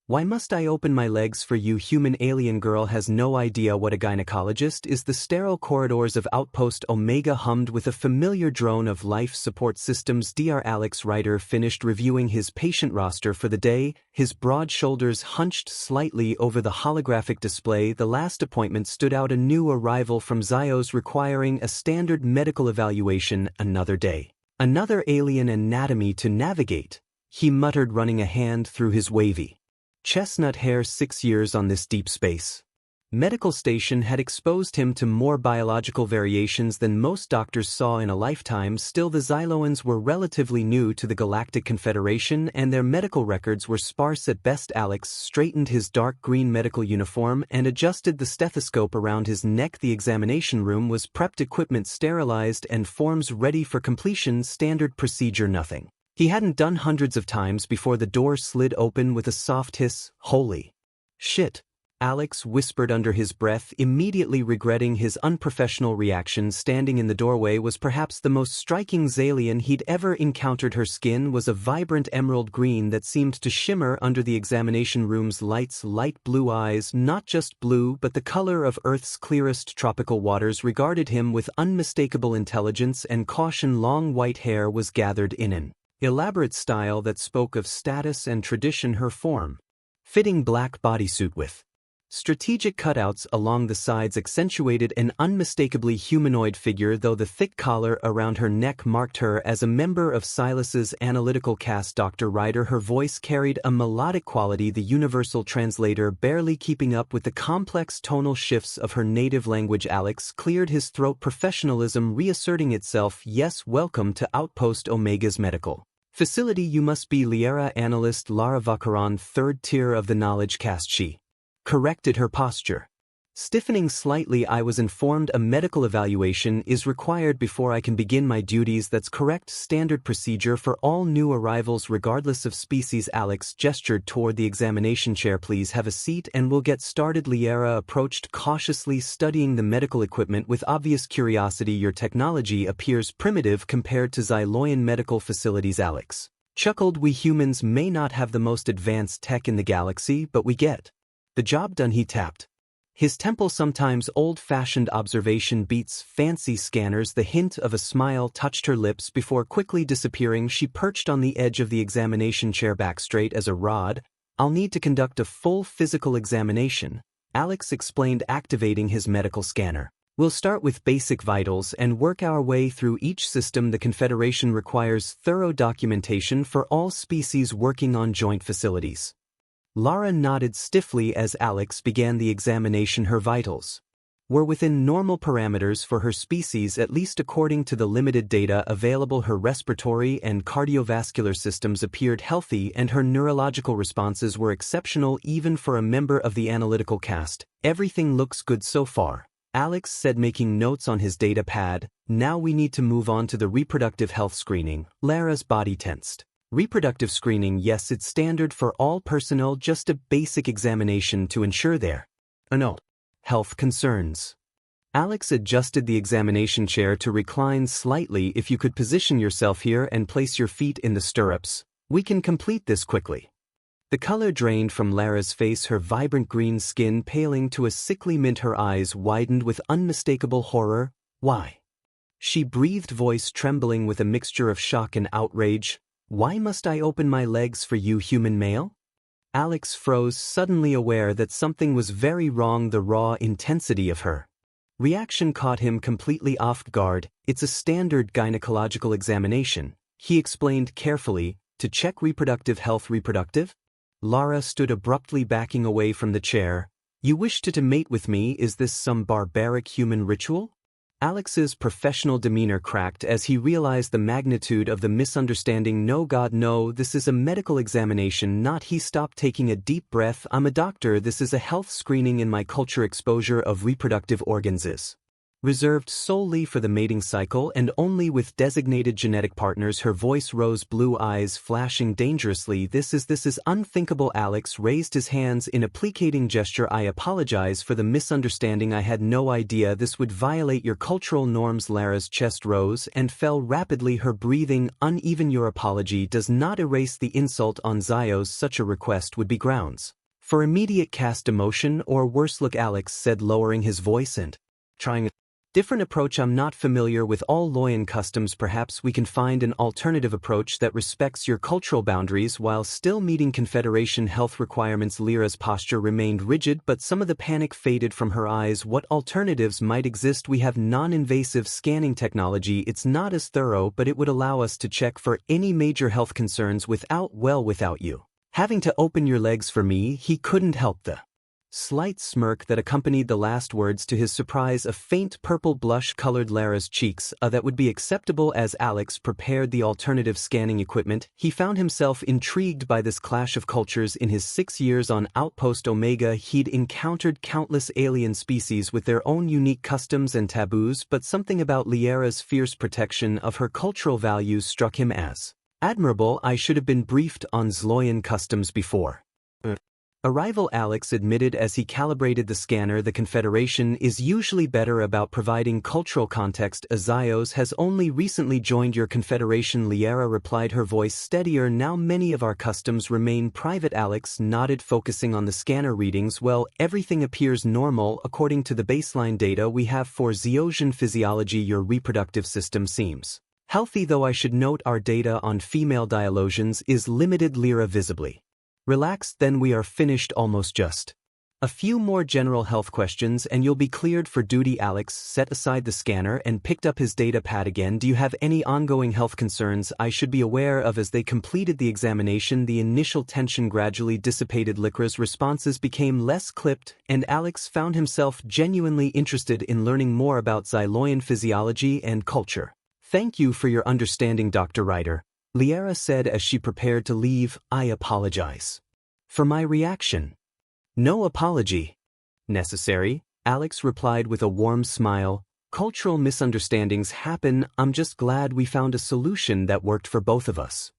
Why must I open my legs for you? Human alien girl has no idea what a gynecologist is. The sterile corridors of Outpost Omega hummed with a familiar drone of life support systems. Dr. Alex Ryder finished reviewing his patient roster for the day, his broad shoulders hunched slightly over the holographic display. The last appointment stood out: a new arrival from Zyos requiring a standard medical evaluation. Another day. Another alien anatomy to navigate, he muttered, running a hand through his wavy chestnut hair. 6 years on this deep space medical station had exposed him to more biological variations than most doctors saw in a lifetime. Still, the Xyloans were relatively new to the Galactic Confederation and their medical records were sparse at best. Alex straightened his dark green medical uniform and adjusted the stethoscope around his neck. The examination room was prepped, equipment sterilized and forms ready for completion. Standard procedure, nothing he hadn't done hundreds of times before. The door slid open with a soft hiss. Holy shit, Alex whispered under his breath, immediately regretting his unprofessional reaction. Standing in the doorway was perhaps the most striking Xalian he'd ever encountered. Her skin was a vibrant emerald green that seemed to shimmer under the examination room's lights. Light blue eyes, not just blue but the color of Earth's clearest tropical waters, regarded him with unmistakable intelligence and caution. Long white hair was gathered in an elaborate style that spoke of status and tradition. Her form-fitting black bodysuit with strategic cutouts along the sides accentuated an unmistakably humanoid figure, though the thick collar around her neck marked her as a member of Silas's analytical caste. Dr. Ryder, her voice carried a melodic quality, the universal translator barely keeping up with the complex tonal shifts of her native language. Alex cleared his throat, professionalism reasserting itself. Yes, welcome to Outpost Omega's medical facility. You must be Liera analyst Lara Vakaran, 3rd tier of the knowledge caste. She corrected her posture, stiffening slightly. I was informed a medical evaluation is required before I can begin my duties. That's correct. Standard procedure for all new arrivals regardless of species. Alex gestured toward the examination chair. Please have a seat and we'll get started. Liera approached cautiously, studying the medical equipment with obvious curiosity. Your technology appears primitive compared to Xyloan medical facilities. Alex chuckled. We humans may not have the most advanced tech in the galaxy, but we get the job done. He tapped his temple. Sometimes old-fashioned observation beats fancy scanners. The hint of a smile touched her lips before quickly disappearing. She perched on the edge of the examination chair, back straight as a rod. I'll need to conduct a full physical examination, Alex explained, activating his medical scanner. We'll start with basic vitals and work our way through each system. The Confederation requires thorough documentation for all species working on joint facilities. Lara nodded stiffly as Alex began the examination. Her vitals were within normal parameters for her species, at least according to the limited data available. Her respiratory and cardiovascular systems appeared healthy and her neurological responses were exceptional even for a member of the analytical caste. Everything looks good so far, Alex said, making notes on his data pad. Now we need to move on to the reproductive health screening. Lara's body tensed. Reproductive screening? Yes, it's standard for all personnel, just a basic examination to ensure there are no health concerns. Alex adjusted the examination chair to recline slightly. If you could position yourself here and place your feet in the stirrups, we can complete this quickly. The color drained from Lara's face, her vibrant green skin paling to a sickly mint. Her eyes widened with unmistakable horror. Why? She breathed, voice trembling with a mixture of shock and outrage. Why must I open my legs for you, human male? Alex froze, suddenly aware that something was very wrong. The raw intensity of her reaction caught him completely off guard. It's a standard gynecological examination, he explained carefully, to check reproductive health. Reproductive? Lara stood abruptly, backing away from the chair. You wish to mate with me? Is this some barbaric human ritual? Alex's professional demeanor cracked as he realized the magnitude of the misunderstanding. No, God, no, this is a medical examination, not. He stopped, taking a deep breath. I'm a doctor. This is a health screening. In my culture, exposure of reproductive organs is reserved solely for the mating cycle and only with designated genetic partners. Her voice rose, blue eyes flashing dangerously. This is unthinkable. Alex raised his hands in a placating gesture. I apologize for the misunderstanding. I had no idea this would violate your cultural norms. Lara's chest rose and fell rapidly, her breathing uneven. Your apology does not erase the insult on Zyos. Such a request would be grounds For immediate cast emotion or worse look, Alex said, lowering his voice and trying a different approach. I'm not familiar with all Loyan customs. Perhaps we can find an alternative approach that respects your cultural boundaries while still meeting Confederation health requirements. Lyra's posture remained rigid, but some of the panic faded from her eyes. What alternatives might exist? We have non-invasive scanning technology. It's not as thorough, but it would allow us to check for any major health concerns without you having to open your legs for me. He couldn't help the slight smirk that accompanied the last words. To his surprise, a faint purple blush colored Lyra's cheeks. That would be acceptable. As Alex prepared the alternative scanning equipment, he found himself intrigued by this clash of cultures. In his 6 years on Outpost Omega, he'd encountered countless alien species with their own unique customs and taboos, but something about Lyra's fierce protection of her cultural values struck him as admirable. I should have been briefed on Zloyan customs before arrival, Alex admitted as he calibrated the scanner. The Confederation is usually better about providing cultural context. Azios has only recently joined your Confederation, Lyra replied, her voice steadier. Now many of our customs remain private. Alex nodded, focusing on the scanner readings. Well, everything appears normal according to the baseline data we have for Zeosian physiology. Your reproductive system seems healthy, though I should note our data on female dialosions is limited. Lyra visibly relaxed. Then we are finished. Almost just a few more general health questions and you'll be cleared for duty. Alex set aside the scanner and picked up his data pad again. Do you have any ongoing health concerns I should be aware of? As they completed the examination, the initial tension gradually dissipated. Lyra's responses became less clipped, and Alex found himself genuinely interested in learning more about Xyloian physiology and culture. Thank you for your understanding, Dr. Ryder, Lyra said as she prepared to leave. I apologize for my reaction. No apology necessary, Alex replied with a warm smile. Cultural misunderstandings happen. I'm just glad we found a solution that worked for both of us.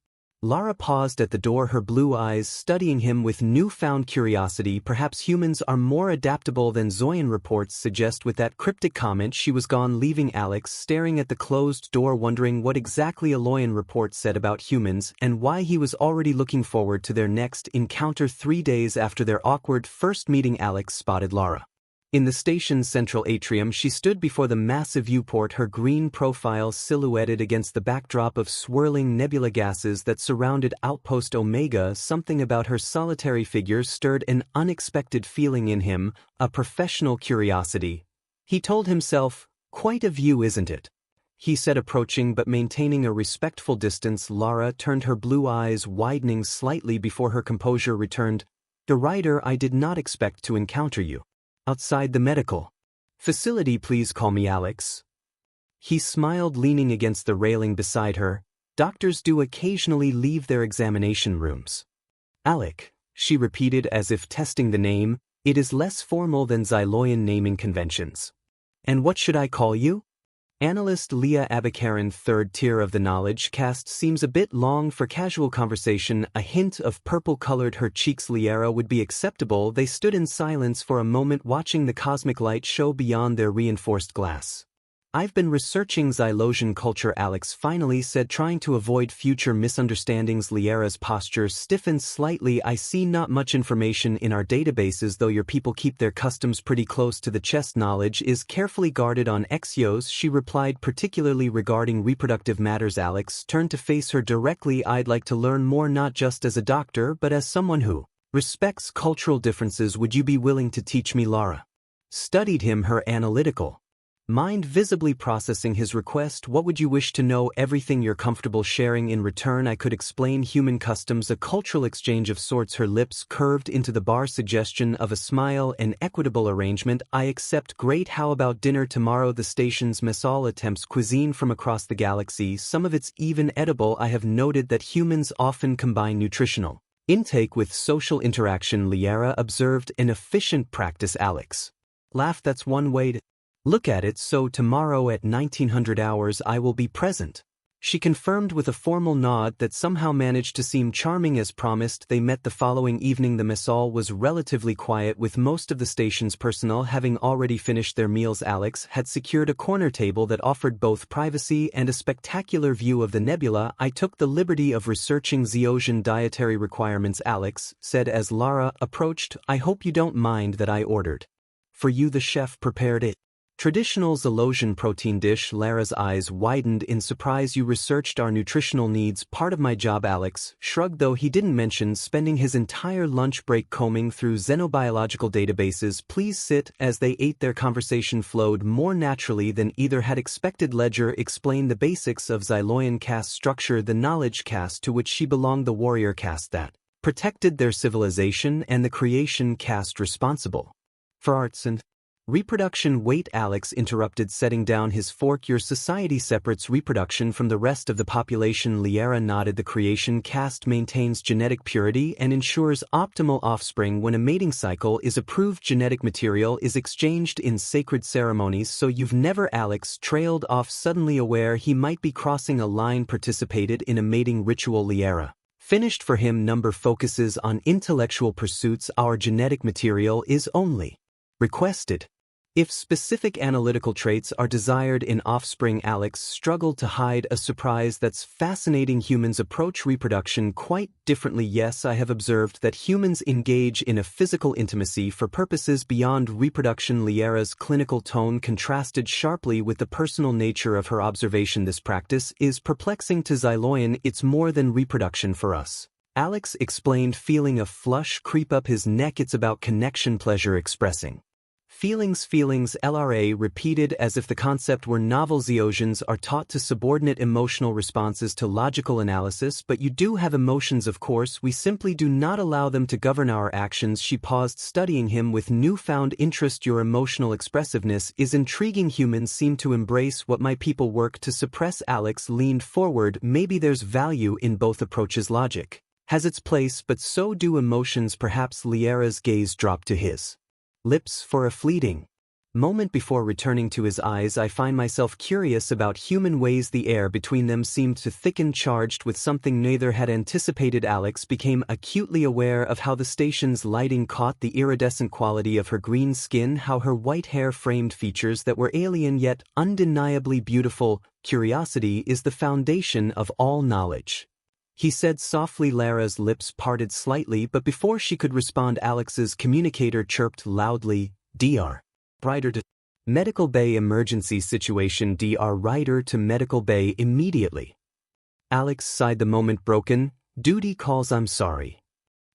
Lara paused at the door, her blue eyes studying him with newfound curiosity. Perhaps humans are more adaptable than Zoyan reports suggest. With that cryptic comment, she was gone, leaving Alex staring at the closed door, wondering what exactly a Loyan report said about humans and why he was already looking forward to their next encounter. 3 days after their awkward first meeting, Alex spotted Lara in the station's central atrium. She stood before the massive viewport, her green profile silhouetted against the backdrop of swirling nebula gases that surrounded Outpost Omega. Something about her solitary figure stirred an unexpected feeling in him, a professional curiosity. He told himself, quite a view, isn't it? He said, approaching but maintaining a respectful distance. Lara turned, her blue eyes widening slightly before her composure returned. The writer, I did not expect to encounter you outside the medical facility. Please call me Alex. He smiled, leaning against the railing beside her. Doctors do occasionally leave their examination rooms. Alec, she repeated as if testing the name. It is less formal than Xyloian naming conventions. And what should I call you? Analyst Leah Abakaran. Third tier of the knowledge cast seems a bit long for casual conversation. A hint of purple colored her cheeks. Lyra would be acceptable. They stood in silence for a moment, watching the cosmic light show beyond their reinforced glass. I've been researching Xylosian culture, Alex finally said, trying to avoid future misunderstandings. Lyra's posture stiffened slightly. I see not much information in our databases, though your people keep their customs pretty close to the chest. Knowledge is carefully guarded on Exios, she replied, particularly regarding reproductive matters. Alex turned to face her directly. I'd like to learn more, not just as a doctor, but as someone who respects cultural differences. Would you be willing to teach me? Lara studied him, her analytical mind visibly processing his request. What would you wish to know? Everything you're comfortable sharing. In return, I could explain human customs, a cultural exchange of sorts. Her lips curved into the bar, suggestion of a smile, an equitable arrangement. I accept. Great. How about dinner tomorrow? The station's mess all attempts cuisine from across the galaxy, some of it's even edible. I have noted that humans often combine nutritional intake with social interaction, Lyra observed. An efficient practice, Alex laughed. That's one way to look at it. So tomorrow at 1900 hours I will be present. She confirmed with a formal nod that somehow managed to seem charming as promised. They met the following evening. The mess hall was relatively quiet, with most of the station's personnel having already finished their meals. Alex had secured a corner table that offered both privacy and a spectacular view of the nebula. I took the liberty of researching Zeosian dietary requirements, Alex said as Lara approached. I hope you don't mind that I ordered for you. The chef prepared it. Traditional Zalosian protein dish. Lara's eyes widened in surprise. You researched our nutritional needs. Part of my job, Alex shrugged, though he didn't mention spending his entire lunch break combing through xenobiological databases. Please sit. As they ate, their conversation flowed more naturally than either had expected. Ledger explained the basics of Xyloian caste structure, the knowledge caste to which she belonged, the warrior caste that protected their civilization, and the creation caste responsible for arts and reproduction. Wait, Alex interrupted, setting down his fork. Your society separates reproduction from the rest of the population. Liara nodded. The creation caste maintains genetic purity and ensures optimal offspring. When a mating cycle is approved, genetic material is exchanged in sacred ceremonies. So you've never— Alex trailed off, suddenly aware he might be crossing a line. Participated in a mating ritual. Liara finished for him. Number focuses on intellectual pursuits. Our genetic material is only requested if specific analytical traits are desired in offspring. Alex struggled to hide a surprise. That's fascinating. Humans approach reproduction quite differently. Yes, I have observed that humans engage in a physical intimacy for purposes beyond reproduction. Liara's clinical tone contrasted sharply with the personal nature of her observation. This practice is perplexing to Xyloian. It's more than reproduction for us, Alex explained, feeling a flush creep up his neck. It's about connection, pleasure, expressing feelings, Lara repeated as if the concept were novel. Zeosians are taught to subordinate emotional responses to logical analysis, but you do have emotions, of course. We simply do not allow them to govern our actions. She paused, studying him with newfound interest. Your emotional expressiveness is intriguing. Humans seem to embrace what my people work to suppress. Alex leaned forward. Maybe there's value in both approaches. Logic has its place, but so do emotions, perhaps. Liara's gaze dropped to his lips for a fleeting moment before returning to his eyes. I find myself curious about human ways. The air between them seemed to thicken, charged with something neither had anticipated. Alex became acutely aware of how the station's lighting caught the iridescent quality of her green skin, how her white hair framed features that were alien yet undeniably beautiful. Curiosity is the foundation of all knowledge, he said softly. Lara's lips parted slightly, but before she could respond, Alex's communicator chirped loudly, "Dr. Ryder to Medical Bay. Emergency situation. Dr. Ryder to Medical Bay immediately." Alex sighed. The moment broken. "Duty calls. I'm sorry."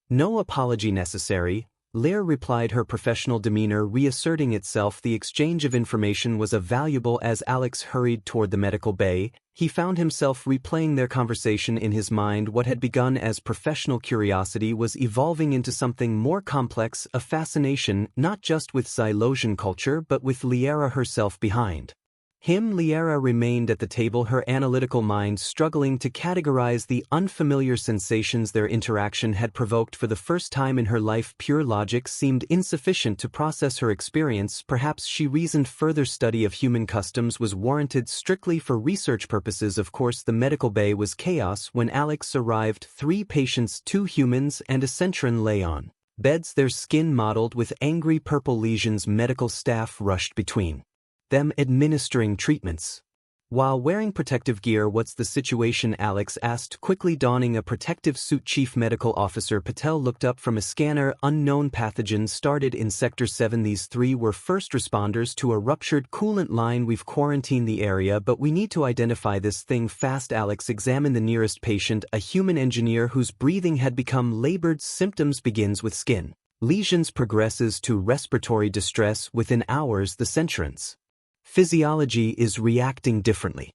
"No apology necessary," Lara replied, her professional demeanor reasserting itself. The exchange of information was valuable. As Alex hurried toward the medical bay, he found himself replaying their conversation in his mind. What had begun as professional curiosity was evolving into something more complex, a fascination not just with Xylosian culture but with Liara herself behind him. Liara remained at the table, her analytical mind struggling to categorize the unfamiliar sensations their interaction had provoked. For the first time in her life, pure logic seemed insufficient to process her experience. Perhaps, she reasoned, further study of human customs was warranted strictly for research purposes. Of course, the medical bay was chaos when Alex arrived. 3 patients, 2 humans and a Centran, lay on beds, their skin mottled with angry purple lesions. Medical staff rushed between them, administering treatments while wearing protective gear. "What's the situation?" Alex asked, quickly donning a protective suit. Chief Medical Officer Patel looked up from a scanner. "Unknown pathogen started in Sector 7. These 3 were first responders to a ruptured coolant line. We've quarantined the area, but we need to identify this thing fast." Alex examined the nearest patient, a human engineer whose breathing had become labored. "Symptoms begins with skin lesions, progresses to respiratory distress within hours. The Centrans physiology is reacting differently.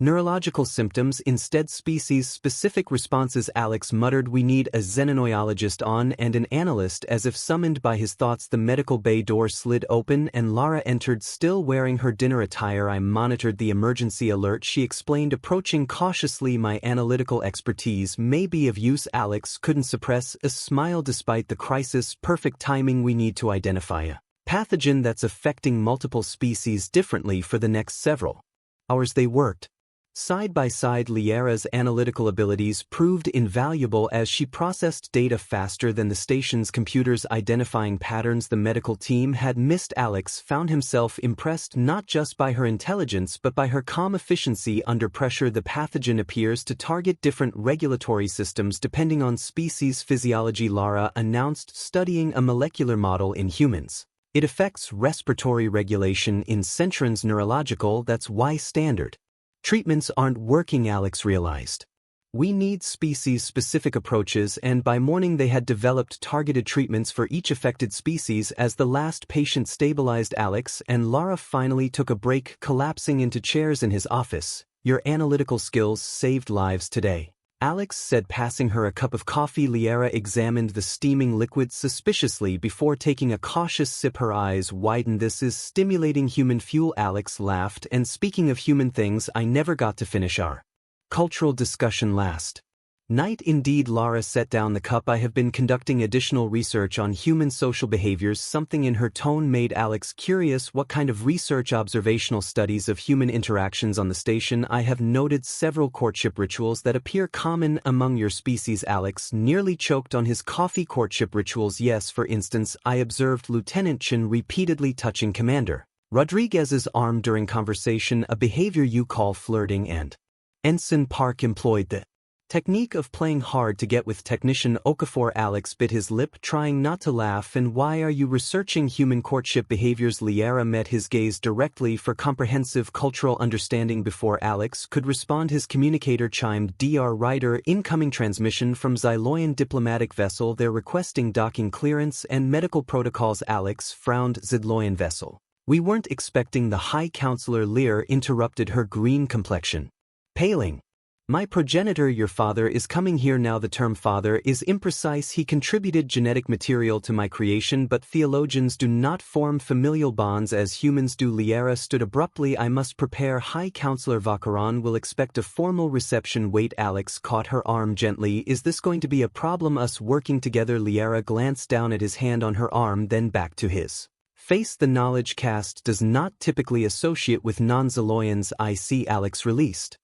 Neurological symptoms instead, species-specific responses." Alex muttered, "We need a gynecologist on and an analyst." As if summoned by his thoughts, the medical bay door slid open and Lara entered, still wearing her dinner attire. "I monitored the emergency alert," she explained, approaching cautiously. "My analytical expertise may be of use." Alex couldn't suppress a smile despite the crisis. "Perfect timing. We need to identify a pathogen that's affecting multiple species differently. For the next several hours they worked Side by side, Liara's analytical abilities proved invaluable as she processed data faster than the station's computers, identifying patterns the medical team had missed. Alex found himself impressed not just by her intelligence but by her calm efficiency under pressure. The pathogen appears to target different regulatory systems depending on species physiology, Lara announced, studying a molecular model in humans. It affects respiratory regulation in centrons neurological. That's why standard treatments aren't working, Alex realized. We need species-specific approaches, and by morning they had developed targeted treatments for each affected species. As the last patient stabilized, Alex and Lara finally took a break, collapsing into chairs in his office. Your analytical skills saved lives today, Alex said, passing her a cup of coffee. Liara examined the steaming liquid suspiciously before taking a cautious sip. Her eyes widened. This is stimulating human fuel, Alex laughed. And speaking of human things, I never got to finish our cultural discussion last night. Indeed, Lara set down the cup. I have been conducting additional research on human social behaviors. Something in her tone made Alex curious. What kind of research? Observational studies of human interactions on the station. I have noted several courtship rituals that appear common among your species. Alex nearly choked on his coffee. Courtship rituals? Yes, for instance, I observed Lieutenant Chen repeatedly touching Commander Rodriguez's arm during conversation, a behavior you call flirting, and Ensign Park employed the technique of playing hard to get with Technician Okafor. Alex bit his lip, trying not to laugh. And why are you researching human courtship behaviors? Liara met his gaze directly for comprehensive cultural understanding. Before Alex could respond, his communicator chimed. Dr. Ryder, incoming transmission from Xyloyan diplomatic vessel. They're requesting docking clearance and medical protocols. Alex frowned. Xyloyan vessel? We weren't expecting the High Counselor. Lear interrupted, her green complexion paling. My progenitor, your father, is coming here now. The term father is imprecise. He contributed genetic material to my creation, but theologians do not form familial bonds as humans do. Liara stood abruptly. I must prepare. High Counselor Vacheron will expect a formal reception. Wait, Alex caught her arm gently. Is this going to be a problem, us working together? Liara glanced down at his hand on her arm, then back to his face. The knowledge cast does not typically associate with non-Xyloians. I see. Alex released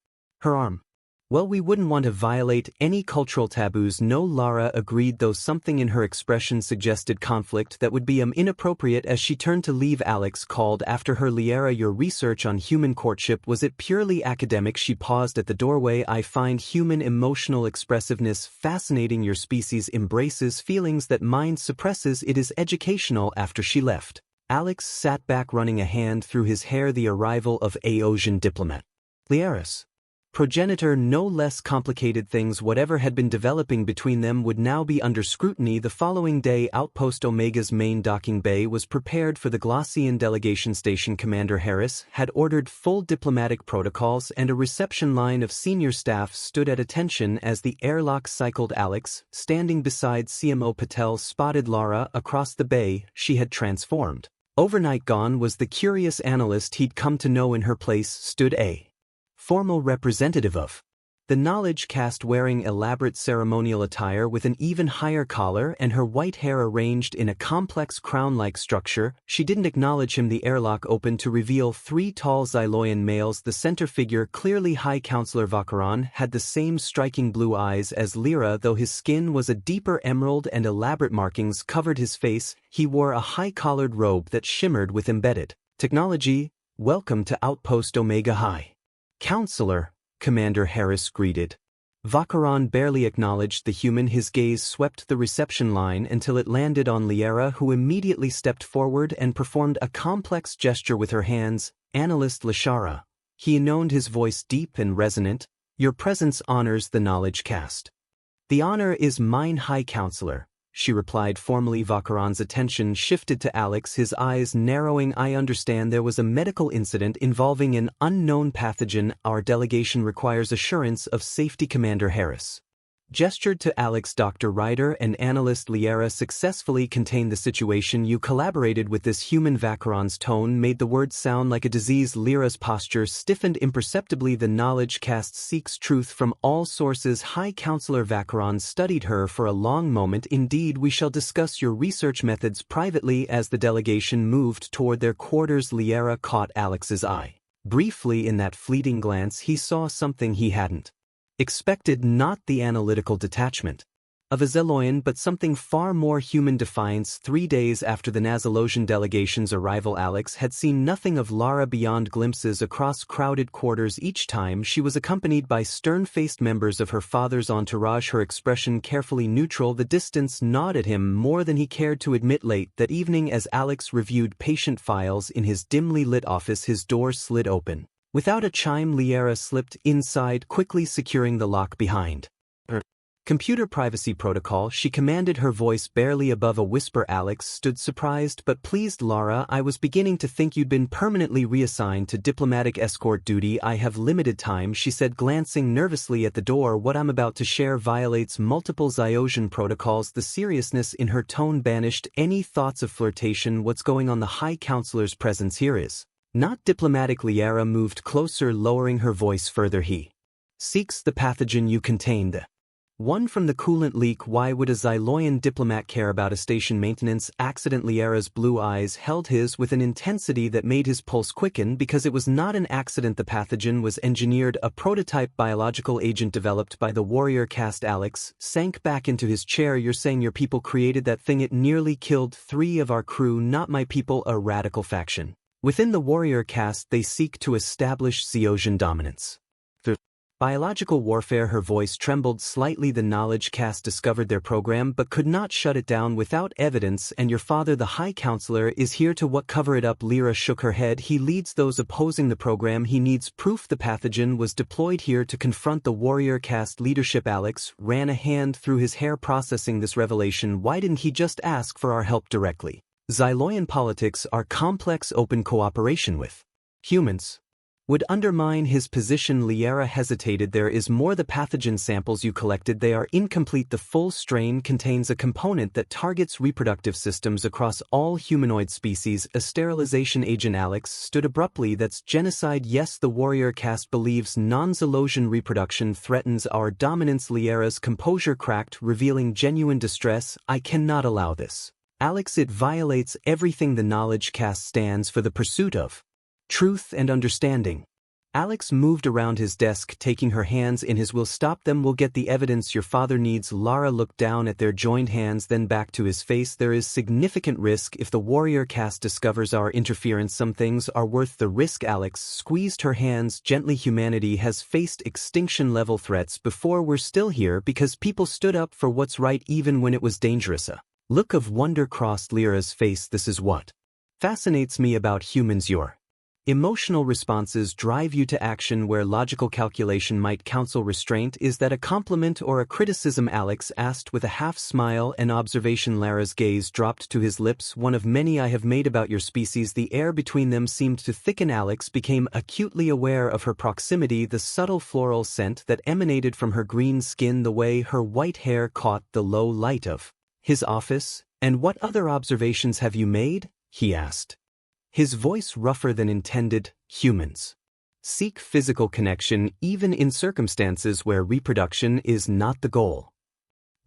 her arm. Well, we wouldn't want to violate any cultural taboos. No, Lara agreed, though something in her expression suggested conflict that would be inappropriate. As she turned to leave, Alex called after her. Liara, your research on human courtship, was it purely academic? She paused at the doorway. I find human emotional expressiveness fascinating. Your species embraces feelings that mind suppresses. It is educational. After she left, Alex sat back, running a hand through his hair. The arrival of Aosian diplomat Liara's progenitor, no less complicated. Things, whatever had been developing between them, would now be under scrutiny. The following day, Outpost Omega's main docking bay was prepared for the Glossian delegation station. Commander Harris had ordered full diplomatic protocols, and a reception line of senior staff stood at attention as the airlock cycled. Alex, standing beside CMO Patel, spotted Lara across the bay. She had transformed. Overnight gone was the curious analyst he'd come to know. In her place stood a formal representative of the knowledge cast, wearing elaborate ceremonial attire with an even higher collar and her white hair arranged in a complex crown-like structure. She didn't acknowledge him. The airlock opened to reveal three tall Xyloyan males. The center figure, clearly High Counselor Vacheron, had the same striking blue eyes as Lyra, though his skin was a deeper emerald and elaborate markings covered his face. He wore a high-collared robe that shimmered with embedded technology. Welcome to Outpost Omega, High Counselor, Commander Harris greeted. Vacheron barely acknowledged the human. His gaze swept the reception line until it landed on Liara, who immediately stepped forward and performed a complex gesture with her hands. Analyst Lashara. He intoned, his voice deep and resonant. Your presence honors the knowledge cast. The honor is mine, High Counselor, she replied formally. Vacheron's attention shifted to Alex, his eyes narrowing. I understand there was a medical incident involving an unknown pathogen. Our delegation requires assurance of safety. Commander Harris gestured to Alex. Dr. Ryder and analyst Liara successfully contained the situation. You collaborated with this human. Vacheron's tone made the words sound like a disease. Lyra's posture stiffened imperceptibly. The knowledge cast seeks truth from all sources. High Counselor Vacheron studied her for a long moment. Indeed, we shall discuss your research methods privately. As the delegation moved toward their quarters, Liara caught Alex's eye. Briefly in that fleeting glance he saw something he hadn't expected, not the analytical detachment of a Zeloyan but something far more human. Defiance. 3 days after the Nazalosian delegation's arrival, Alex had seen nothing of Lara beyond glimpses across crowded quarters. Each time she was accompanied by stern-faced members of her father's entourage, her expression carefully neutral. The distance gnawed at him more than he cared to admit. Late that evening, as Alex reviewed patient files in his dimly lit office, his door slid open. Without a chime, Liara slipped inside, quickly securing the lock behind her. Computer privacy protocol, she commanded, her voice barely above a whisper. Alex stood surprised but pleased. Lara, I was beginning to think you'd been permanently reassigned to diplomatic escort duty. I have limited time, she said, glancing nervously at the door. What I'm about to share violates multiple Zyosian protocols. The seriousness in her tone banished any thoughts of flirtation. What's going on? The High Counselor's presence here is not diplomatic. Liara moved closer, lowering her voice further. He seeks the pathogen you contain, the one from the coolant leak. Why would a Xyloian diplomat care about a station maintenance accident? Liara's blue eyes held his with an intensity that made his pulse quicken. Because it was not an accident. The pathogen was engineered, a prototype biological agent developed by the warrior caste. Alex sank back into his chair. You're saying your people created that thing? It nearly killed 3 of our crew. Not my people, a radical faction within the warrior caste. They seek to establish Zyosian dominance through biological warfare. Her voice trembled slightly. The knowledge caste discovered their program but could not shut it down without evidence, and your father, the High Counselor, is here to what? Cover it up. Lyra shook her head. He leads those opposing the program. He needs proof. The pathogen was deployed here to confront the warrior caste leadership. Alex ran a hand through his hair, processing this revelation. Why didn't he just ask for our help directly? Xyloian politics are complex. Open cooperation with humans would undermine his position. Liara hesitated. There is more. The pathogen samples you collected, they are incomplete. The full strain contains a component that targets reproductive systems across all humanoid species. A sterilization agent. Alex stood abruptly. That's genocide. Yes, the warrior caste believes non-Zalosian reproduction threatens our dominance. Liara's composure cracked, revealing genuine distress. I cannot allow this, Alex. It violates everything the knowledge caste stands for, the pursuit of truth and understanding. Alex moved around his desk, taking her hands in his. We'll stop them. We'll get the evidence your father needs. Lara looked down at their joined hands, then back to his face. There is significant risk if the warrior caste discovers our interference. Some things are worth the risk. Alex squeezed her hands gently. Humanity has faced extinction-level threats before. We're still here because people stood up for what's right even when it was dangerous. A look of wonder crossed Lyra's face. This is what fascinates me about humans. Your emotional responses drive you to action where logical calculation might counsel restraint. Is that a compliment or a criticism? Alex asked with a half smile. An observation. Lara's gaze dropped to his lips. One of many I have made about your species. The air between them seemed to thicken. Alex became acutely aware of her proximity, the subtle floral scent that emanated from her green skin, the way her white hair caught the low light of his office. And what other observations have you made? He asked, his voice rougher than intended. Humans seek physical connection even in circumstances where reproduction is not the goal.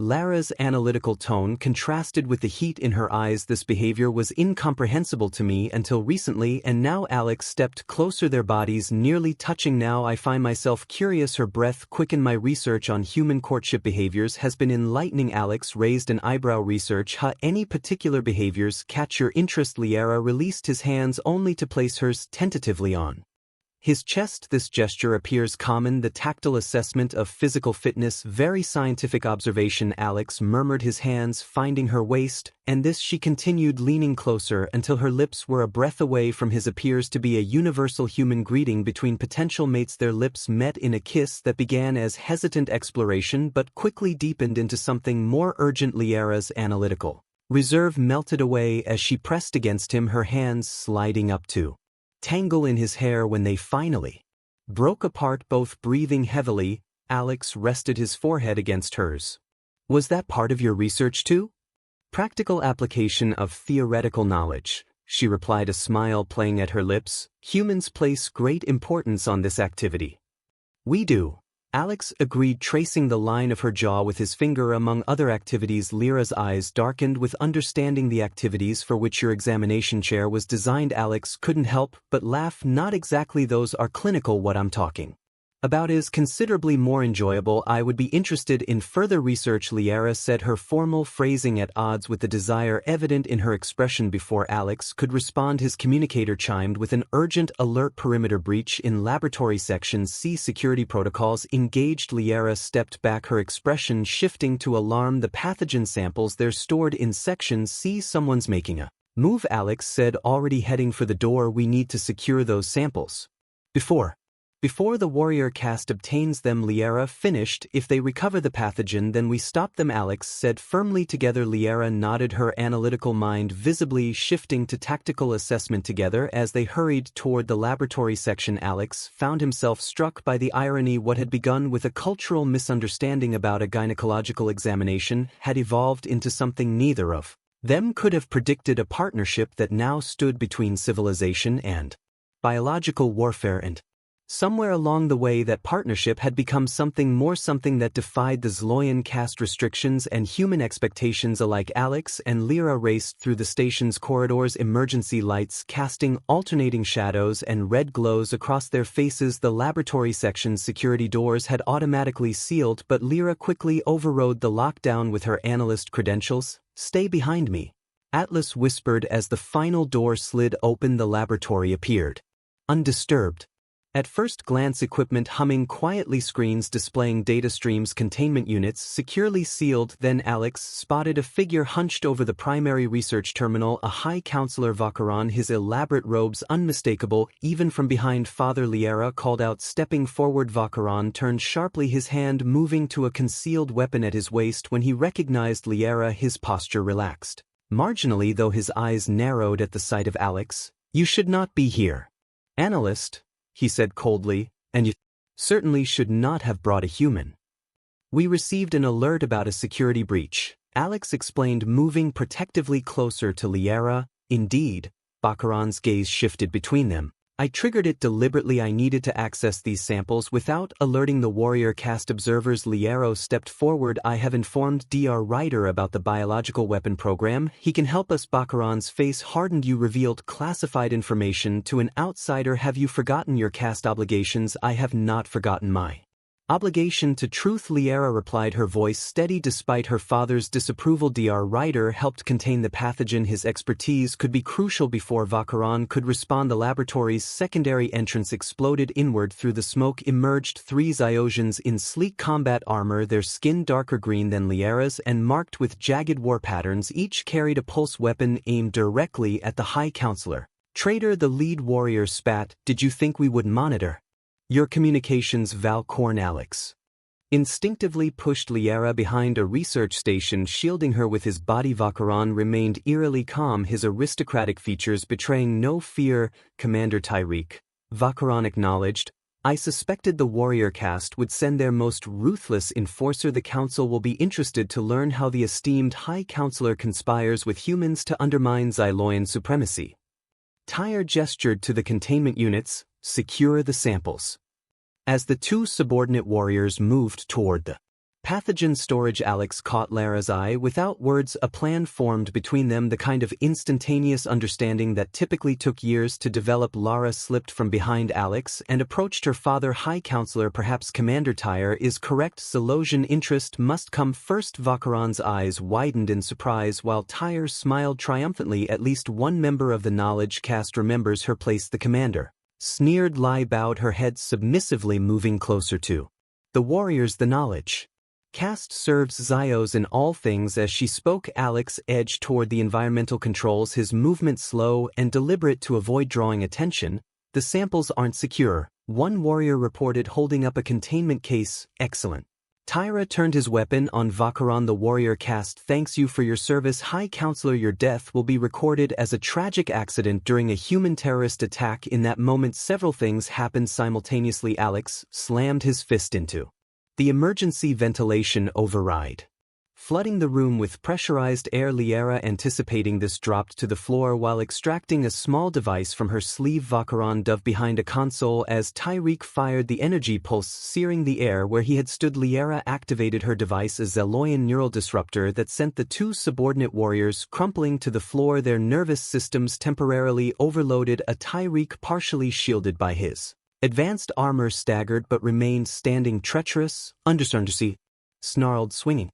Lara's analytical tone contrasted with the heat in her eyes. This behavior was incomprehensible to me until recently, and now. Alex stepped closer, their bodies nearly touching. Now I find myself curious. Her breath quickened. My research on human courtship behaviors has been enlightening. Alex raised an eyebrow. Research? Any particular behaviors catch your interest? Liara released his hands only to place hers tentatively on his chest. This gesture appears common. The tactile assessment of physical fitness. Very scientific observation. Alex murmured, his hands finding her waist. And this? She continued, leaning closer until her lips were a breath away from his. Appears to be a universal human greeting between potential mates. Their lips met in a kiss that began as hesitant exploration but quickly deepened into something more urgent. Liara's analytical reserve melted away as she pressed against him, her hands sliding up to tangle in his hair. When they finally broke apart, both breathing heavily, Alex rested his forehead against hers. Was that part of your research too? Practical application of theoretical knowledge, she replied, a smile playing at her lips. Humans place great importance on this activity. We do. Alex agreed, tracing the line of her jaw with his finger. Among other activities, Lyra's eyes darkened with understanding the activities for which your examination chair was designed. Alex couldn't help but laugh. Not exactly, those are clinical. What I'm talking about is considerably more enjoyable. I would be interested in further research, Lyra said, her formal phrasing at odds with the desire evident in her expression. Before Alex could respond, his communicator chimed with an urgent alert. Perimeter breach in laboratory section C. Security protocols engaged. Lyra stepped back, her expression shifting to alarm. The pathogen samples, they're stored in section C. Someone's making a move, Alex said, already heading for the door. We need to secure those samples before the warrior caste obtains them, Lyra finished. If they recover the pathogen, then we stop them, Alex said firmly. Together, Lyra nodded, her analytical mind visibly shifting to tactical assessment. Together, as they hurried toward the laboratory section, Alex found himself struck by the irony. What had begun with a cultural misunderstanding about a gynecological examination had evolved into something neither of them could have predicted, a partnership that now stood between civilization and biological warfare. And somewhere along the way, that partnership had become something more, something that defied the Zloyan caste restrictions and human expectations alike. Alex and Lyra raced through the station's corridors, emergency lights casting alternating shadows and red glows across their faces. The laboratory section's security doors had automatically sealed, but Lyra quickly overrode the lockdown with her analyst credentials. Stay behind me, Atlas whispered as the final door slid open. The laboratory appeared undisturbed. At first glance, equipment humming quietly, screens displaying data streams, containment units securely sealed. Then Alex spotted a figure hunched over the primary research terminal, a High Counselor Vakaran, his elaborate robes unmistakable even from behind. Father, Lyra called out, stepping forward. Vakaran turned sharply, his hand moving to a concealed weapon at his waist. When he recognized Lyra, his posture relaxed marginally, though his eyes narrowed at the sight of Alex. You should not be here, analyst, he said coldly, and you certainly should not have brought a human. We received an alert about a security breach, Alex explained, moving protectively closer to Lyra. Indeed, Bakaran's gaze shifted between them. I triggered it deliberately. I needed to access these samples without alerting the warrior caste observers. Lyra stepped forward. I have informed Dr. Ryder about the biological weapon program. He can help us. Bakaran's face hardened. You revealed classified information to an outsider. Have you forgotten your caste obligations? I have not forgotten my obligation to truth, Lyra replied, her voice steady despite her father's disapproval. Dr. Ryder helped contain the pathogen. His expertise could be crucial. Before Vakaran could respond, the laboratory's secondary entrance exploded. Inward through the smoke emerged three Zyosians in sleek combat armor, their skin darker green than Lyra's and marked with jagged war patterns. Each carried a pulse weapon aimed directly at the High Counselor. Traitor, the lead warrior spat. Did you think we would monitor your communications? Val Korn. Alex instinctively pushed Lyra behind a research station, shielding her with his body. Vakaran remained eerily calm, his aristocratic features betraying no fear. Commander Tyreek, Vakaran acknowledged, I suspected the warrior caste would send their most ruthless enforcer. The council will be interested to learn how the esteemed High Counselor conspires with humans to undermine Xyloyan supremacy. Tyre gestured to the containment units. Secure the samples. As the two subordinate warriors moved toward the pathogen storage, Alex caught Lyra's eye. Without words, a plan formed between them, the kind of instantaneous understanding that typically took years to develop. Lara slipped from behind Alex and approached her father. High Counselor, perhaps Commander Tyre is correct. Xylosian interest must come first. Vakaran's eyes widened in surprise while Tyre smiled triumphantly. At least one member of the knowledge caste remembers her place. The commander sneered. Lai bowed her head submissively, moving closer to the warriors. The knowledge caste serves Zyos in all things. As she spoke, Alex edged toward the environmental controls, his movement slow and deliberate to avoid drawing attention. The samples aren't secure, one warrior reported, holding up a containment case. Excellent. Tyra turned his weapon on Vakaran. The warrior caste thanks you for your service, High Counselor. Your death will be recorded as a tragic accident during a human terrorist attack. In that moment, several things happened simultaneously. Alex slammed his fist into the emergency ventilation override. flooding the room with pressurized air. Liara, anticipating this, dropped to the floor while extracting a small device from her sleeve. Vacheron dove behind a console as Tyreek fired the energy pulse, searing the air where he had stood. Liara activated her device, a Zeloyan neural disruptor that sent the two subordinate warriors crumpling to the floor, their nervous systems temporarily overloaded. A Tyreek, partially shielded by his advanced armor, staggered but remained standing. Treacherous, undersea, snarled, swinging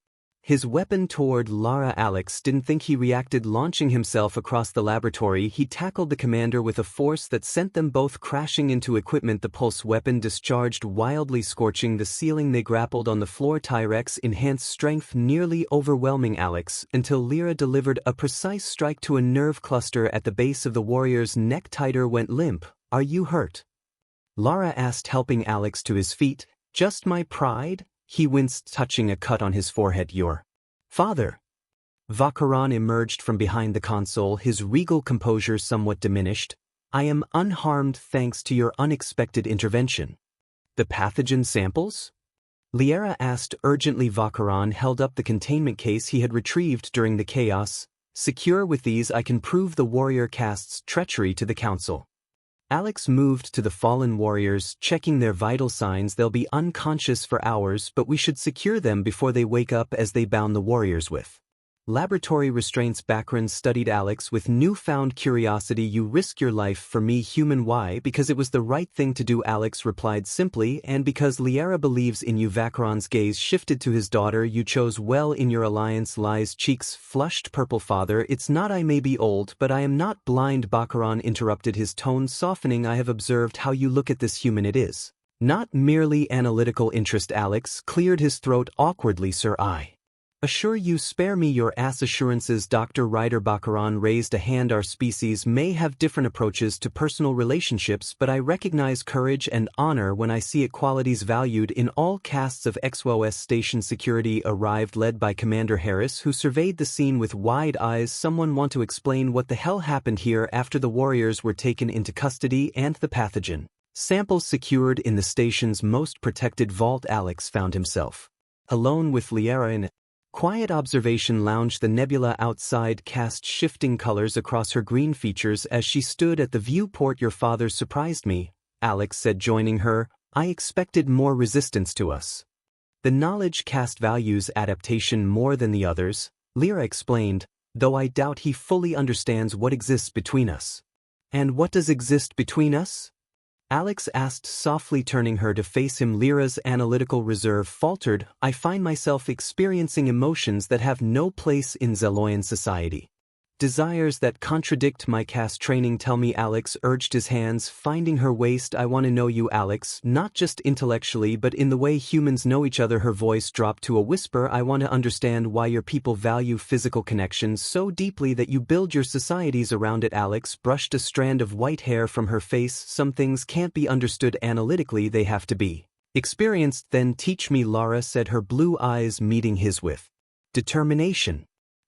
his weapon toward Lara. Alex didn't think he reacted, launching himself across the laboratory. He tackled the commander with a force that sent them both crashing into equipment. The pulse weapon discharged wildly, scorching the ceiling. They grappled on the floor, Tyreek's enhanced strength nearly overwhelming Alex, until Lyra delivered a precise strike to a nerve cluster at the base of the warrior's neck. Tighter went limp. "Are you hurt?" Lara asked, helping Alex to his feet. "Just my pride?" He winced, touching a cut on his forehead. "Your father." Vacheron emerged from behind the console, his regal composure somewhat diminished. "I am unharmed thanks to your unexpected intervention." "The pathogen samples?" Liara asked urgently. Vacheron held up the containment case he had retrieved during the chaos. "Secure with these, I can prove the warrior cast's treachery to the council." Alex moved to the fallen warriors, checking their vital signs. "They'll be unconscious for hours, but we should secure them before they wake up," as they bound the warriors with laboratory restraints. Baccarin studied Alex with newfound curiosity. "You risk your life for me, human. Why?" "Because it was the right thing to do," Alex replied simply, "and because Liara believes in you." Vacheron's gaze shifted to his daughter. "You chose well in your alliance." Lai's cheeks flushed purple. "Father, it's not I may be old, but I am not blind." Vacheron interrupted, his tone softening. "I have observed how you look at this, human. It is not merely analytical interest." Alex cleared his throat awkwardly. "Sir, I assure you, spare me your ass assurances." Dr. Ryder. Vacheron raised a hand. "Our species may have different approaches to personal relationships, but I recognize courage and honor when I see it, qualities valued in all castes of XOS." Station security arrived, led by Commander Harris, who surveyed the scene with wide eyes. "Someone want to explain what the hell happened here?" After the warriors were taken into custody and the pathogen samples secured in the station's most protected vault, Alex found himself alone with Liara in a quiet observation lounge. The nebula outside cast shifting colors across her green features as she stood at the viewport. "Your father surprised me," Alex said, joining her. "I expected more resistance to us." "The knowledge cast values adaptation more than the others," Lyra explained, "though I doubt he fully understands what exists between us." "And what does exist between us?" Alex asked softly, turning her to face him. Lyra's analytical reserve faltered. "I find myself experiencing emotions that have no place in Zeloyan society. Desires that contradict my caste training." "Tell me," Alex urged, his hands finding her waist. "I want to know you, Alex, not just intellectually but in the way humans know each other." Her voice dropped to a whisper. "I want to understand why your people value physical connections so deeply that you build your societies around it." Alex brushed a strand of white hair from her face. "Some things can't be understood analytically, they have to be experienced." "Then teach me," Lara said, her blue eyes meeting his with determination.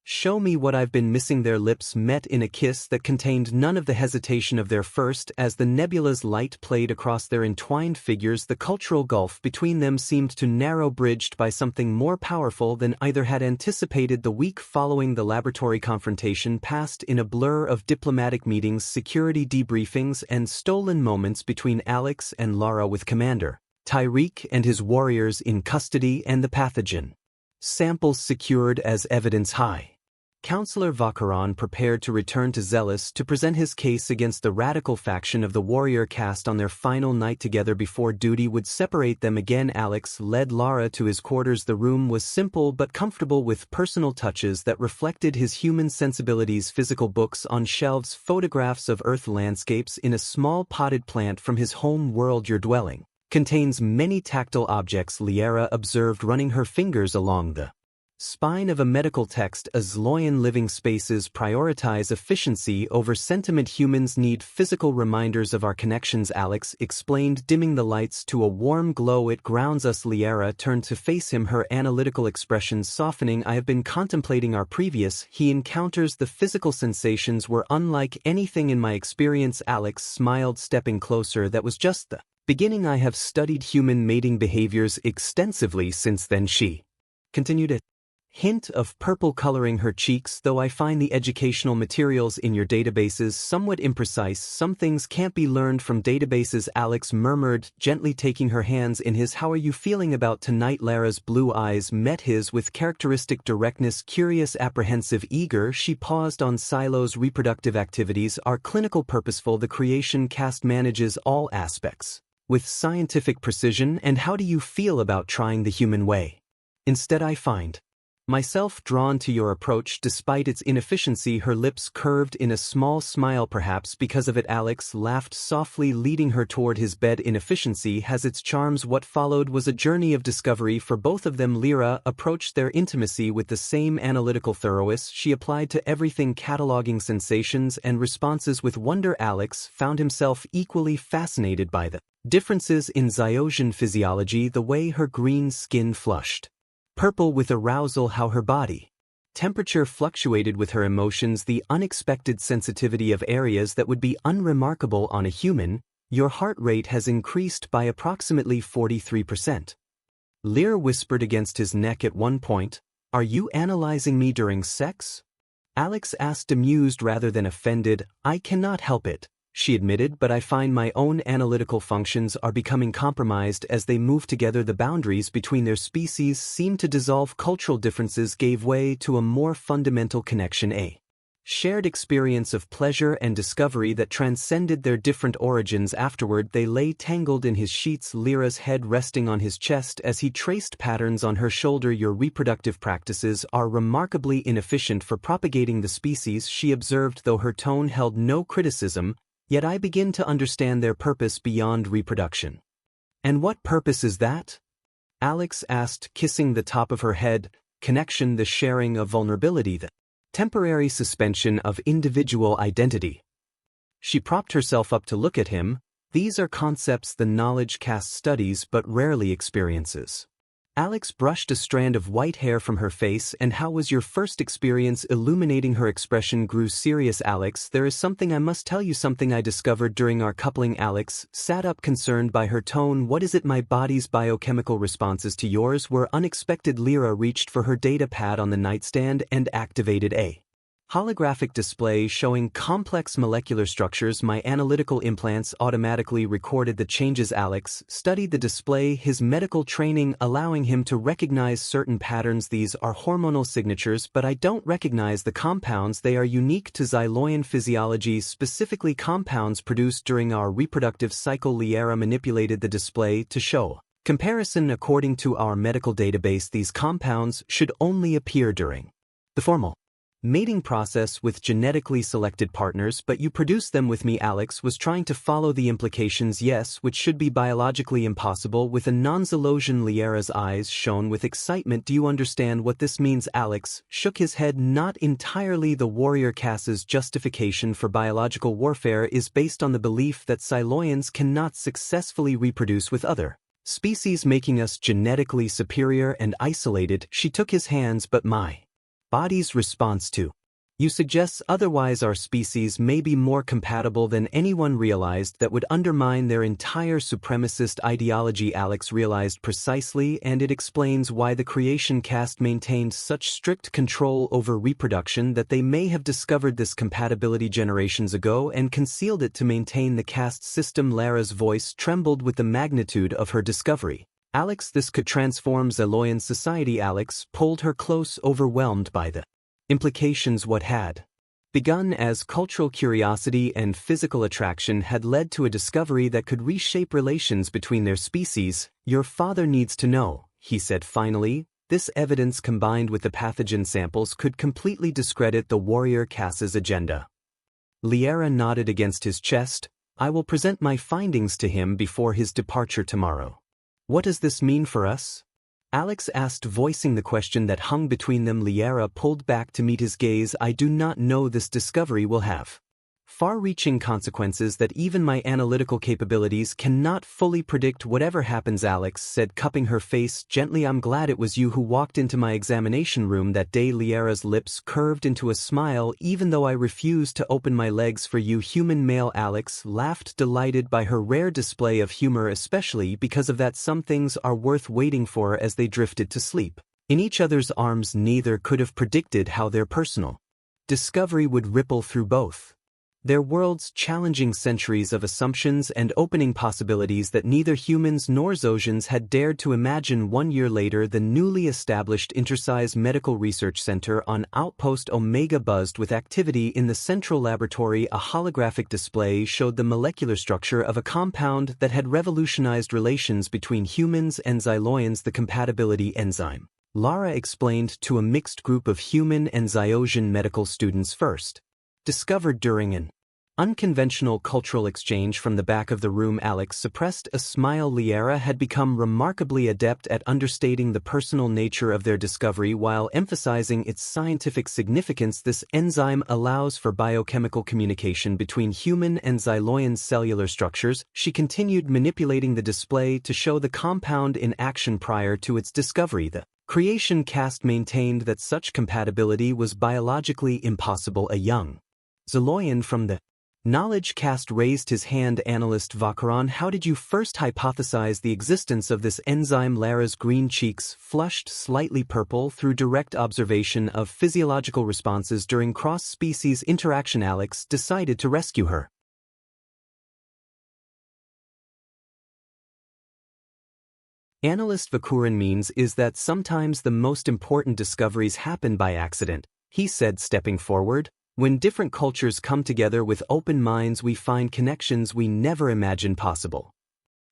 "Show me what I've been missing." Their lips met in a kiss that contained none of the hesitation of their first. As the nebula's light played across their entwined figures, the cultural gulf between them seemed to narrow, bridged by something more powerful than either had anticipated. The week following the laboratory confrontation passed in a blur of diplomatic meetings, security debriefings, and stolen moments between Alex and Lara, with Commander Tyreek and his warriors in custody and the pathogen samples secured as evidence. High Counselor Vacheron prepared to return to Zealous to present his case against the radical faction of the warrior caste on their final night together before duty would separate them again. Alex led Lara to his quarters. The room was simple but comfortable, with personal touches that reflected his human sensibilities. Physical books on shelves, photographs of Earth landscapes in a small potted plant from his home world. "Your dwelling contains many tactile objects," Liara observed, running her fingers along the spine of a medical text. "As Loyan living spaces prioritize efficiency over sentiment, humans need physical reminders of our connections," Alex explained, dimming the lights to a warm glow. "It grounds us." Liara turned to face him, her analytical expression softening. "I have been contemplating our previous encounters. The physical sensations were unlike anything in my experience." Alex smiled, stepping closer. "That was just the beginning. I have studied human mating behaviors extensively since then," she continued. hint of purple coloring her cheeks. Though I find the educational materials in your databases somewhat imprecise, some things can't be learned from databases, Alex murmured, gently taking her hands in his. How are you feeling about tonight? Lara's blue eyes met his with characteristic directness, curious, apprehensive, eager. She paused. On Silo's reproductive activities are clinical, purposeful. The creation cast manages all aspects with scientific precision. And how do you feel about trying the human way? Instead, I find myself drawn to your approach despite its inefficiency. Her lips curved in a small smile. Perhaps because of it, Alex laughed softly, leading her toward his bed. Inefficiency has its charms. What followed was a journey of discovery for both of them. Lyra approached their intimacy with the same analytical thoroughness she applied to everything, cataloging sensations and responses with wonder. Alex found himself equally fascinated by the differences in Zyosian physiology, the way her green skin flushed purple with arousal, how her body temperature fluctuated with her emotions, the unexpected sensitivity of areas that would be unremarkable on a human. Your heart rate has increased by approximately 43%. Lyra whispered against his neck at one point. Are you analyzing me during sex? Alex asked, amused rather than offended. I cannot help it, she admitted, but I find my own analytical functions are becoming compromised as they move together. The boundaries between their species seem to dissolve. Cultural differences gave way to a more fundamental connection, a shared experience of pleasure and discovery that transcended their different origins. Afterward, they lay tangled in his sheets, Lyra's head resting on his chest as he traced patterns on her shoulder. Your reproductive practices are remarkably inefficient for propagating the species, she observed, though her tone held no criticism. Yet I begin to understand their purpose beyond reproduction. And what purpose is that? Alex asked, kissing the top of her head. Connection, the sharing of vulnerability, the temporary suspension of individual identity. She propped herself up to look at him. These are concepts the knowledge caste studies but rarely experiences. Alex brushed a strand of white hair from her face. And how was your first experience? Illuminating her expression grew serious. Alex, there is something I must tell you, something I discovered during our coupling. Alex sat up, concerned by her tone. What is it? My body's biochemical responses to yours were unexpected. Lyra reached for her data pad on the nightstand and activated a holographic display showing complex molecular structures. My analytical implants automatically recorded the changes. Alex studied the display, his medical training allowing him to recognize certain patterns. These are hormonal signatures, but I don't recognize the compounds. They are unique to Xyloian physiology, specifically compounds produced during our reproductive cycle. Lyra manipulated the display to show comparison. According to our medical database, these compounds should only appear during the formal mating process with genetically selected partners, but you produce them with me. Alex was trying to follow the implications. Yes, which should be biologically impossible. With a non-Zylosian, Lyra's eyes shone with excitement. Do you understand what this means? Alex shook his head. Not entirely. The warrior caste's justification for biological warfare is based on the belief that Xyloians cannot successfully reproduce with other species, making us genetically superior and isolated. She took his hands. But my body's response to you suggests otherwise. Our species may be more compatible than anyone realized. That would undermine their entire supremacist ideology. Alex realized precisely, and it explains why the creation caste maintained such strict control over reproduction, that they may have discovered this compatibility generations ago and concealed it to maintain the caste system. Lyra's voice trembled with the magnitude of her discovery. Alex, this could transform Xyloian society. Alex pulled her close, overwhelmed by the implications. What had begun as cultural curiosity and physical attraction had led to a discovery that could reshape relations between their species. Your father needs to know, he said finally. This evidence, combined with the pathogen samples, could completely discredit the warrior caste's agenda. Lyra nodded against his chest. I will present my findings to him before his departure tomorrow. What does this mean for us? Alex asked, voicing the question that hung between them. Lyra pulled back to meet his gaze. I do not know. This discovery will have far-reaching consequences that even my analytical capabilities cannot fully predict. Whatever happens, Alex said, cupping her face gently. I'm glad it was you who walked into my examination room that day. Lyra's lips curved into a smile. Even though I refused to open my legs for you, human male. Alex laughed, delighted by her rare display of humor, especially because of that. Some things are worth waiting for. As they drifted to sleep In each other's arms, neither could have predicted how their personal discovery would ripple through both their worlds, challenging centuries of assumptions and opening possibilities that neither humans nor Zosians had dared to imagine. 1 year later, the newly established Interspecies Medical Research Center on Outpost Omega buzzed with activity. In the central laboratory, a holographic display showed the molecular structure of a compound that had revolutionized relations between humans and Xyloians, the compatibility enzyme. Lara explained to a mixed group of human and Zyosian medical students, first discovered during an unconventional cultural exchange. From the back of the room, Alex suppressed a smile. Liara had become remarkably adept at understating the personal nature of their discovery while emphasizing its scientific significance. This enzyme allows for biochemical communication between human and Xyloian cellular structures. She continued, manipulating the display to show the compound in action. Prior to its discovery, the creation cast maintained that such compatibility was biologically impossible. A young Xyloian from the knowledge cast raised his hand. Analyst Vakaran, how did you first hypothesize the existence of this enzyme? Lara's green cheeks flushed slightly purple through direct observation of physiological responses during cross-species interaction. Alex decided to rescue her. Analyst Vakuran means is that sometimes the most important discoveries happen by accident, he said, stepping forward. When different cultures come together with open minds, we find connections we never imagined possible.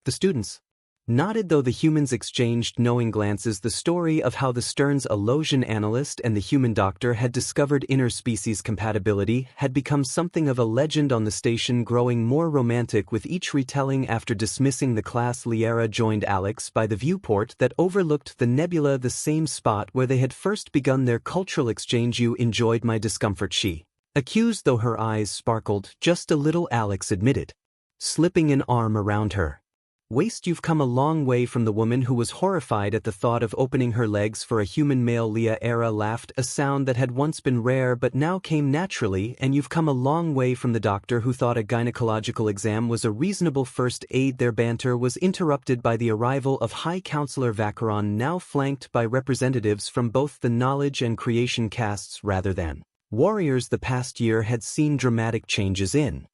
The students nodded, though the humans exchanged knowing glances. The story of how the Stearns Alosian analyst and the human doctor had discovered interspecies compatibility had become something of a legend on the station, growing more romantic with each retelling. After dismissing the class, Liara joined Alex by the viewport that overlooked the nebula, the same spot where they had first begun their cultural exchange. You enjoyed my discomfort, she accused, though her eyes sparkled just a little. Alex admitted, slipping an arm around her waist. You've come a long way from the woman who was horrified at the thought of opening her legs for a human male. Liara laughed, a sound that had once been rare but now came naturally. And you've come a long way from the doctor who thought a gynecological exam was a reasonable first aid. Their banter was interrupted by the arrival of High Counselor Vakaran, now flanked by representatives from both the knowledge and creation casts. Rather than warriors, the past year had seen dramatic changes in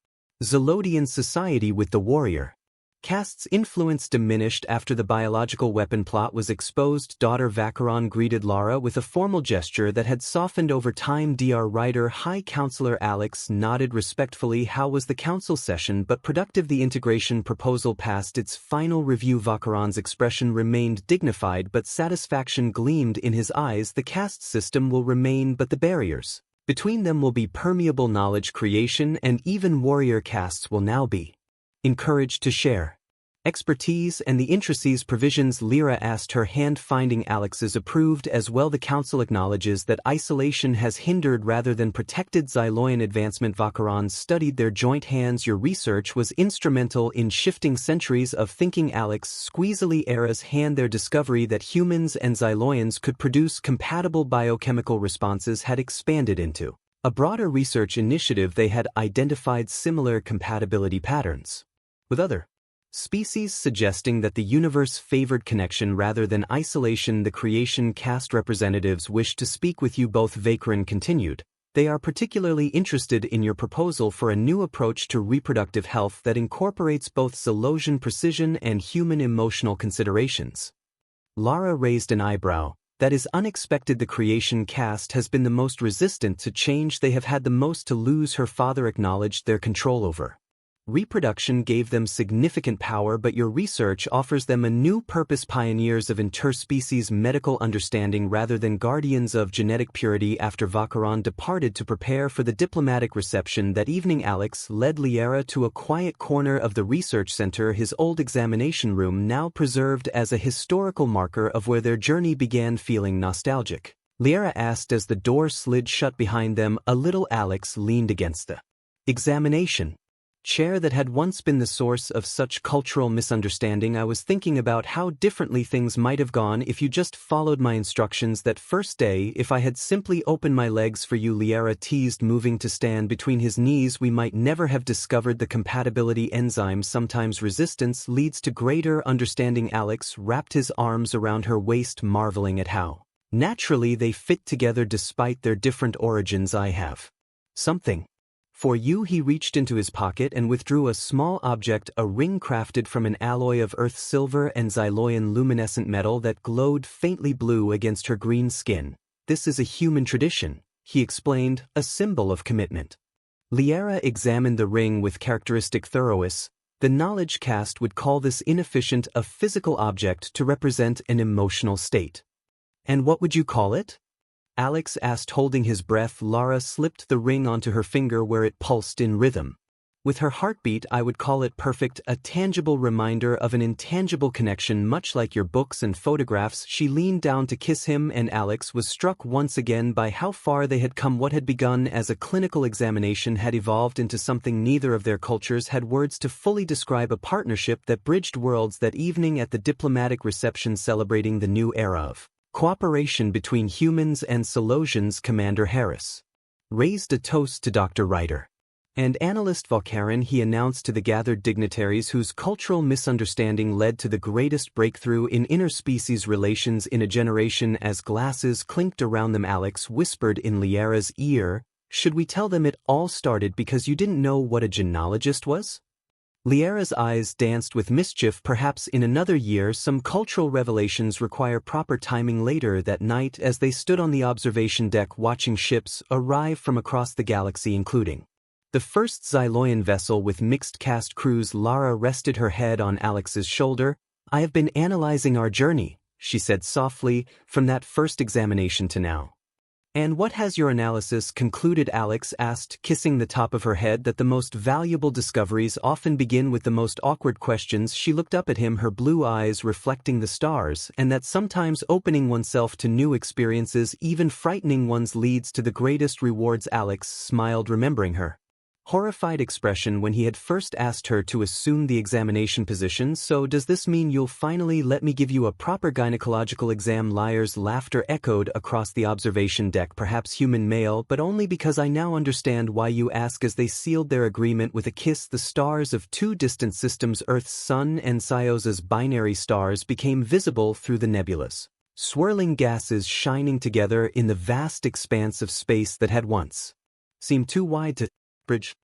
Zolodian society, with the warrior cast's influence diminished after the biological weapon plot was exposed. Daughter Vakaran greeted Lara with a formal gesture that had softened over time. Dr. Writer High Counselor Alex nodded respectfully. How was the council session? But productive. The integration proposal passed its final review. Vakaran's expression remained dignified, but satisfaction gleamed in his eyes. The caste system will remain, but the barriers between them will be permeable. Knowledge creation and even warrior castes will now be encouraged to share expertise and the intricacies provisions. Lyra asked, her hand finding Alex's approved as well. The council acknowledges that isolation has hindered rather than protected Xyloian advancement. Vakaran studied their joint hands. Your research was instrumental in shifting centuries of thinking. Alex squeezily Era's hand. Their discovery that humans and Xyloians could produce compatible biochemical responses had expanded into a broader research initiative. They had identified similar compatibility patterns with other species, suggesting that the universe favored connection rather than isolation. The creation caste representatives wish to speak with you both. Vakaran continued, they are particularly interested in your proposal for a new approach to reproductive health that incorporates both Zolosian precision and human emotional considerations. Lara raised an eyebrow. That is unexpected. The creation caste has been the most resistant to change. They have had the most to lose. Her father acknowledged their control over reproduction gave them significant power, but your research offers them a new purpose. Pioneers of interspecies medical understanding rather than guardians of genetic purity. After Vakaran departed to prepare for the diplomatic reception that evening, Alex led Liara to a quiet corner of the research center, his old examination room now preserved as a historical marker of where their journey began. Feeling nostalgic, Liara asked as the door slid shut behind them a little. Alex leaned against the examination chair that had once been the source of such cultural misunderstanding. I was thinking about how differently things might have gone if you just followed my instructions that first day. If I had simply opened my legs for you, Liara teased, moving to stand between his knees. We might never have discovered the compatibility enzyme. Sometimes resistance leads to greater understanding. Alex wrapped his arms around her waist, marveling at how Naturally, they fit together despite their different origins. I have something for you. He reached into his pocket and withdrew a small object, a ring crafted from an alloy of earth silver and xyloian luminescent metal that glowed faintly blue against her green skin. This is a human tradition, he explained, a symbol of commitment. Liara examined the ring with characteristic thoroughness. The knowledge cast would call this inefficient a physical object to represent an emotional state. And what would you call it? Alex asked, holding his breath. Lara slipped the ring onto her finger where it pulsed in rhythm. With her heartbeat, I would call it perfect, a tangible reminder of an intangible connection, much like your books and photographs. She leaned down to kiss him, and Alex was struck once again by how far they had come. What had begun as a clinical examination had evolved into something neither of their cultures had words to fully describe, a partnership that bridged worlds. That evening at the diplomatic reception celebrating the new era of cooperation between humans and Solosians, Commander Harris raised a toast to Dr. Ryder and analyst Volkaren. He announced to the gathered dignitaries whose cultural misunderstanding led to the greatest breakthrough in interspecies relations in a generation. As glasses clinked around them, Alex whispered in Liara's ear, "Should we tell them it all started because you didn't know what a gynecologist was?" Liara's eyes danced with mischief. Perhaps in another year some cultural revelations require proper timing. Later that night, as they stood on the observation deck watching ships arrive from across the galaxy, including the first Xyloian vessel with mixed caste crews, Lara rested her head on Alex's shoulder. "I have been analyzing our journey," she said softly, "from that first examination to now." "And what has your analysis concluded?" Alex asked, kissing the top of her head. "That the most valuable discoveries often begin with the most awkward questions." She looked up at him, her blue eyes reflecting the stars, "and that sometimes opening oneself to new experiences, even frightening ones, leads to the greatest rewards." Alex smiled, remembering her horrified expression when he had first asked her to assume the examination position. "So does this mean you'll finally let me give you a proper gynecological exam?" Liar's laughter echoed across the observation deck. "Perhaps human male, but only because I now understand why you ask." As they sealed their agreement with a kiss, the stars of two distant systems, Earth's sun and Syoza's binary stars, became visible through the nebulous, swirling gases shining together in the vast expanse of space that had once seemed too wide to bridge.